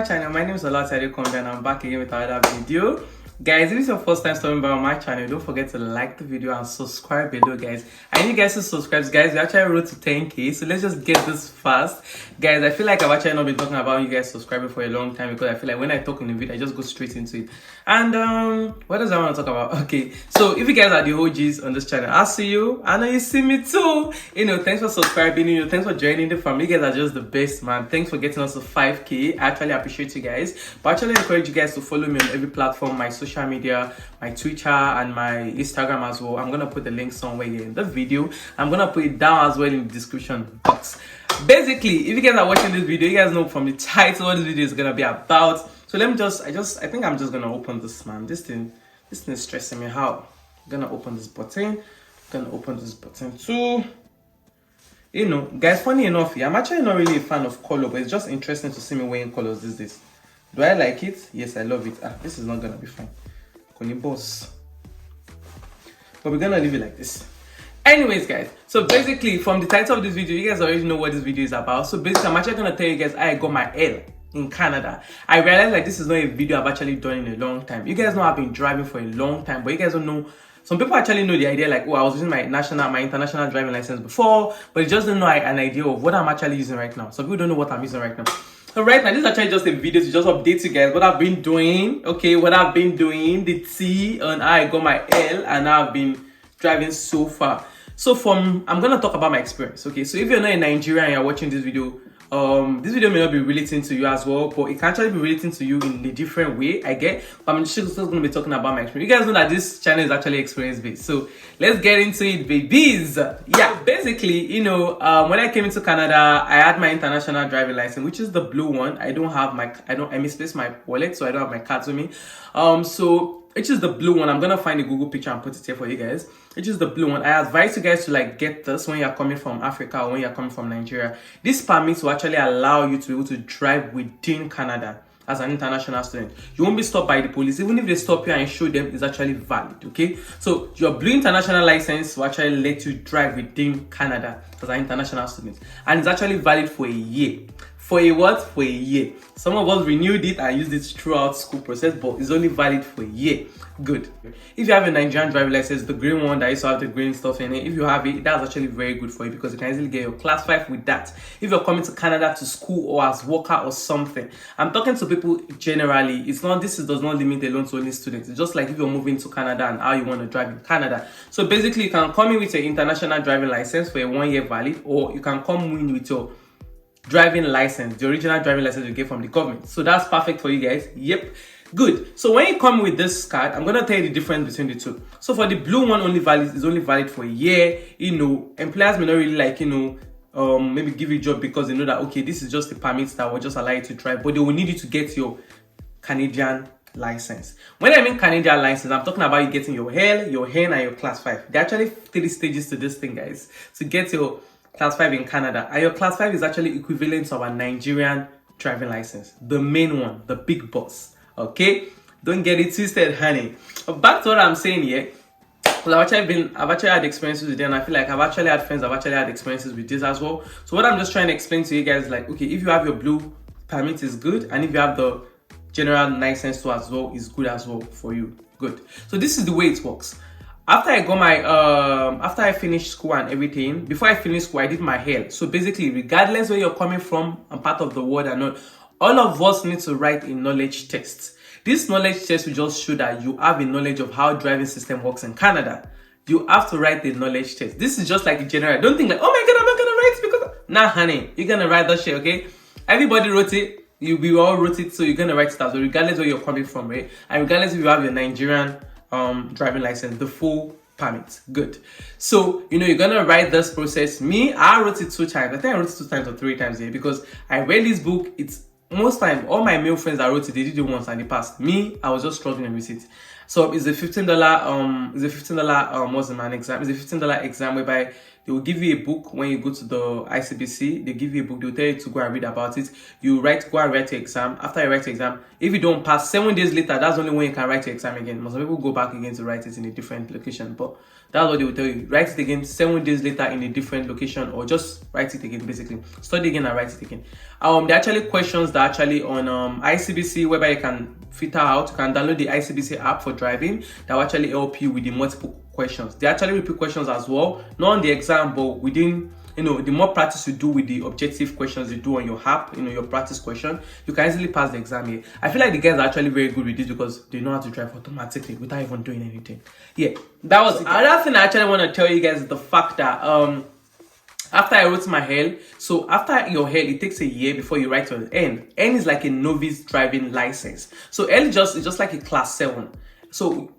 my channel. My name is Olatade and I'm back again with another video. Guys, if it's your first time stopping by on my channel, don't forget to like the video and subscribe below, guys. I need you guys to subscribe, guys. We actually road to 10k, so let's just get this fast. Guys, I feel like I've actually not been talking about you guys subscribing for a long time because I feel like when I talk in the video, I just go straight into it. And what does I want to talk about? Okay, so if you guys are the OGs on this channel, I'll see you. I know you see me too. Thanks for subscribing. Thanks for joining the family. You guys are just the best, man. Thanks for getting us to 5k. I actually appreciate you guys. But I actually encourage you guys to follow me on every platform, my social media, my Twitter and my Instagram as well. I'm gonna put the link somewhere here in the video. I'm gonna put it down as well in the description box. Basically, if you guys are watching this video, you guys know from the title what this video is gonna be about. So let me I think I'm just gonna open this, man. This thing is stressing me out. I'm gonna open this button. Too. Guys, funny enough, I'm actually not really a fan of color, but it's just interesting to see me wearing colors these days. Do I like it? Yes, I love it. This is not gonna be fine. Boss. But we're gonna leave it like this. Anyways, guys, so basically from the title of this video, you guys already know what this video is about. So basically, I'm actually gonna tell you guys how I got my L in Canada. I realized like this is not a video I've actually done in a long time. You guys know I've been driving for a long time, but you guys don't know. Some people actually know the idea like, oh, I was using my international driving license before, but you just don't know an idea of what I'm actually using right now. Some people don't know what I'm using right now. So right now, this is actually just a video to just update you guys what I've been doing. Okay, what I've been doing, the T and I got my L, and I've been driving so far. So I'm gonna talk about my experience. Okay, so if you're not in Nigeria and you're watching this video may not be relating to you as well, but it can actually be relating to you in a different way, I get. But I'm just gonna be talking about my experience. You guys know that this channel is actually experience based, so let's get into it, babies. Yeah, basically, when I came into Canada, I had my international driving license, which is the blue one. I misplaced my wallet, so I don't have my cards with me. Which is the blue one. I'm gonna find a Google picture and put it here for you guys. Which is the blue one. I advise you guys to like get this when you're coming from Africa or when you're coming from Nigeria. This permit will actually allow you to be able to drive within Canada as an international student. You won't be stopped by the police. Even if they stop you and show them, it's actually valid. Okay, so your blue international license will actually let you drive within Canada as an international student, and it's actually valid for a year. For a what? For a year. Some of us renewed it and used it throughout school process, but it's only valid for a year. Good. If you have a Nigerian driving license, the green one that used to have the green stuff in it, if you have it, that's actually very good for you because you can easily get your class 5 with that. If you're coming to Canada to school or as worker or something, I'm talking to people generally. This does not limit alone to only students. It's just like if you're moving to Canada and how you want to drive in Canada. So basically, you can come in with your international driving license for a 1 year valid, or you can come in with your driving license, the original driving license you get from the government. So that's perfect for you guys. Yep, good. So when you come with this card, I'm gonna tell you the difference between the two. So for the blue one, is only valid for a year. Employers may not really like maybe give you a job because they know that okay, this is just a permit that will just allow you to drive, but they will need you to get your Canadian license. When I mean Canadian license, I'm talking about you getting your L, your N, and your class 5. There are actually 3 stages to this thing, guys. To get your class 5 in Canada, and your class 5 is actually equivalent to our Nigerian driving license, the main one, the big boss. Okay, don't get it twisted, honey. But back to what I'm saying here, because I've actually had experiences with them, and I feel like I've actually had friends I've actually had experiences with this as well. So what I'm just trying to explain to you guys is like, okay, if you have your blue permit is good, and if you have the general license too as well, is good as well for you. Good. So this is the way it works. After I got my after I finished school and everything, before I finished school, I did my hair. So basically, regardless where you're coming from and part of the world or not, all of us need to write a knowledge test. This knowledge test will just show that you have a knowledge of how driving system works in Canada. You have to write the knowledge test. This is just like a general. Don't think like, oh my god, I'm not gonna write it because nah, honey, you're gonna write that shit. Okay, everybody wrote it. We all wrote it, so you're gonna write stuff. So regardless where you're coming from, right? And regardless if you have your Nigerian driving license, the full permit. Good. So you're gonna write this process. I wrote it 2 times. I think I wrote it 2 times or 3 times here because I read this book. It's most time all my male friends that wrote it, they did it once and they passed. Me, I was just struggling with it. So it's a $15 what's the man exam? It's a $15 exam whereby They will give you a book when you go to the ICBC. They give you a book. They'll tell you to go and read about it. Go and write your exam. After you write your exam, if you don't pass, 7 days later, that's only when you can write your exam again. Most people go back again to write it in a different location, but that's what they will tell you. Write it again 7 days later in a different location, or just write it again, basically. Study again and write it again. There are actually questions that are actually on ICBC, whereby you can filter out. You can download the ICBC app for driving that will actually help you with the multiple questions. They actually repeat questions as well, not on the exam, but within, the more practice you do with the objective questions you do on your app, your practice question, you can easily pass the exam here. I feel like the guys are actually very good with this because they know how to drive automatically without even doing anything. Yeah, that was it. Another thing I actually want to tell you guys is the fact that after I wrote my L, so after your L, it takes a year before you write your N. N is like a novice driving license. So L is just like a class 7. So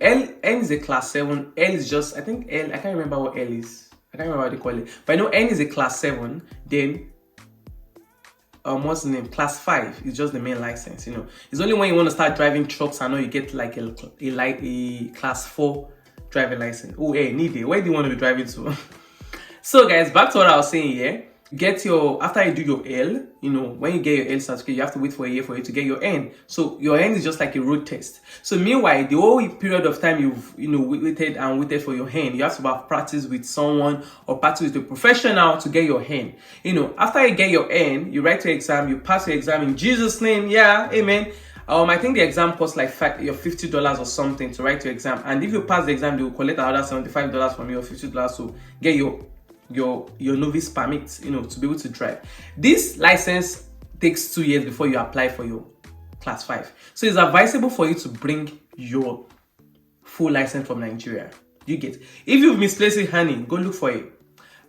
N is a class 7. L is just, I think L, I can't remember what L is. I can't remember what they call it. But I know N is a class 7. Then what's the name? Class 5 is just the main license. It's only when you want to start driving trucks, I know you get like a class 4 driving license. Oh, hey, Nide, where do you want to be driving to? So guys, back to what I was saying here. After you do your L, when you get your L certificate, you have to wait for a year for you to get your N. So your N is just like a road test. So meanwhile, the whole period of time you've waited for your N, you have to have practice with someone or practice with a professional to get your N. After you get your N, you write your exam, you pass your exam in Jesus' name. Yeah, amen. I think the exam costs like $50 or something to write your exam. And if you pass the exam, they will collect another $75 from you or $50 to get your novice permit, to be able to drive. This license takes 2 years before you apply for your class 5. So it's advisable for you to bring your full license from Nigeria. You get? If you've misplaced it, honey, go look for it.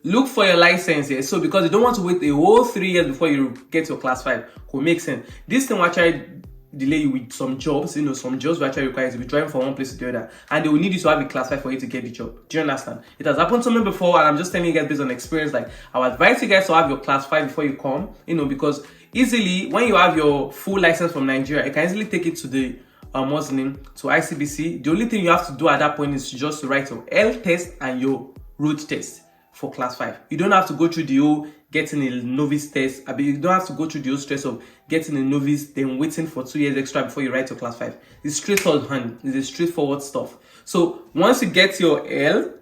Look for your license here. So because you don't want to wait a whole 3 years before you get your class 5, could make sense. This thing will actually delay you with some jobs. Some jobs will actually require you to be driving from one place to the other, and they will need you to have a class 5 for you to get the job. Do you understand? It has happened to me before, and I'm just telling you guys based on experience. Like, I would advise you guys to have your class 5 before you come, because easily when you have your full license from Nigeria, you can easily take it to the to ICBC. The only thing you have to do at that point is just to write your L test and your road test for class 5. You don't have to go through the whole getting a novice test. You don't have to go through the whole stress of getting a novice, then waiting for 2 years extra before you write your class 5. It's straightforward, honey. It's a straightforward stuff. So once you get your L,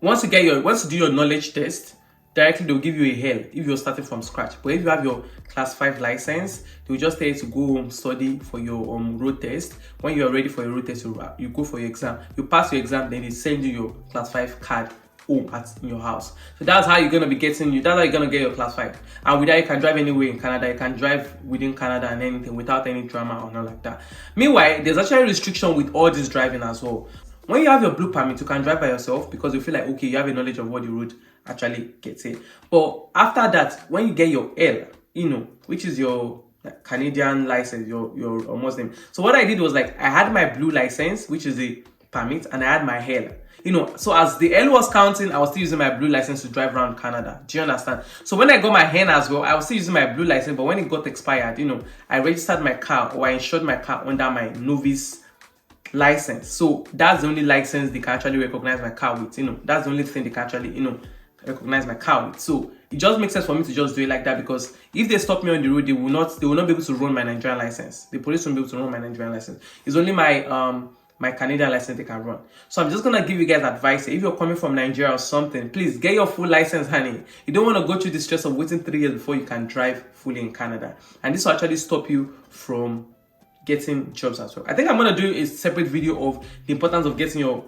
once you do your knowledge test, directly they'll give you a L if you're starting from scratch. But if you have your class 5 license, they'll just tell you to go home, study for your road test. When you're ready for your road test, you go for your exam. You pass your exam, then they send you your class 5 card home in your house. So that's how you're gonna get your class 5. And with that, you can drive anywhere in Canada. You can drive within Canada and anything without any drama or not like that. Meanwhile, there's actually a restriction with all this driving as well. When you have your blue permit, you can drive by yourself because you feel like, okay, you have a knowledge of what the road actually gets in. But after that, when you get your L, which is your Canadian license, your Muslim. So what I did was, like, I had my blue license, which is a permit, and I had my L. So as the L was counting, I was still using my blue license to drive around Canada. Do you understand? So when I got my N as well, I was still using my blue license, but when it got expired, I registered my car, or I insured my car under my novice license. So that's the only license they can actually recognize my car with. That's the only thing they can actually, recognize my car with. So it just makes sense for me to just do it like that, because if they stop me on the road, they will not be able to run my Nigerian license. The police won't be able to run my Nigerian license. It's only my Canadian license they can run. So I'm just gonna give you guys advice. If you're coming from Nigeria or something, please get your full license, honey. You don't want to go through the stress of waiting 3 years before you can drive fully in Canada. And this will actually stop you from getting jobs as well. I think I'm gonna do a separate video of the importance of getting your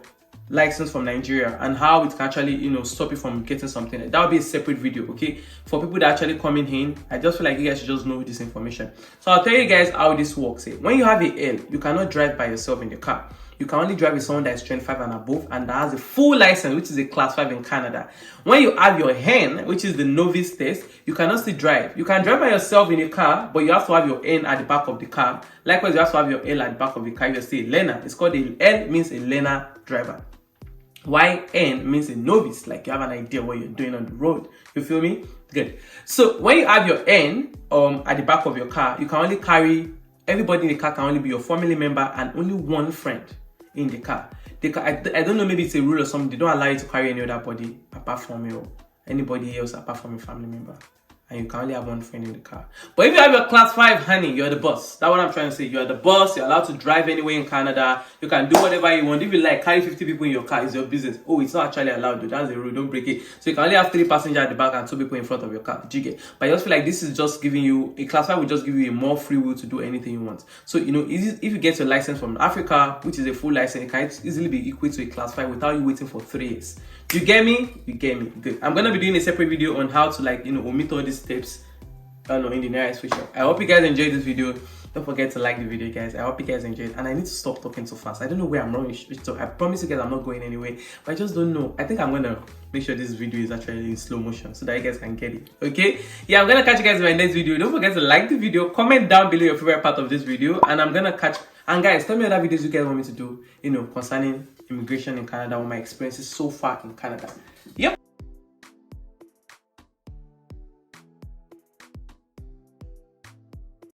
license from Nigeria and how it can actually, stop you from getting something. That will be a separate video, okay? For people that actually coming in, I just feel like you guys should just know this information. So I'll tell you guys how this works. When you have a L, you cannot drive by yourself in the car. You can only drive with someone that is 25 and above and that has a full license, which is a class 5 in Canada. When you have your N, which is the novice test, you cannot still drive. You can drive by yourself in a car, but you have to have your N at the back of the car. Likewise, you have to have your L at the back of the car. You're still a learner. It's called L means a learner driver. N means a novice, like you have an idea what you're doing on the road. You feel me? Good. So when you have your N at the back of your car, you can only carry, everybody in the car can only be your family member and only one friend. in the car. I don't know, maybe it's a rule or something. They don't allow you to carry any other body apart from you, anybody else apart from your family member. And you can only have one friend in the car. But if you have your class 5 honey, you're the boss. That's what I'm trying to say. You're the boss. You're allowed to drive anywhere in Canada. You can do whatever you want. If you like, carry 50 people in your car. It's your business. Oh, it's not actually allowed, though. That's the rule. Don't break it. So you can only have 3 passengers at the back and 2 people in front of your car. Do you get? But I just feel like this is just giving you, a class 5 will just give you a more free will to do anything you want. So, you know, if you get your license from Africa, which is a full license, it can easily be equal to a class 5 without you waiting for 3 years. You get me? You get me. Good. I'm going to be doing a separate video on how to, like, you know, omit all these steps in the nearest future. I hope you guys enjoyed this video. Don't forget to like the video, guys. I hope you guys enjoyed, and I need to stop talking so fast. I don't know where I'm wrong. So I promise you guys I'm not going anywhere, but I just don't know. I think I'm gonna make sure this video is actually in slow motion so that you guys can get it. Okay, yeah, I'm gonna catch you guys in my next video. Don't forget to like the video, comment down below your favorite part of this video, and I'm gonna catch, and guys, tell me other videos you guys want me to do, you know, concerning immigration in Canada or my experiences so far in Canada. Yep.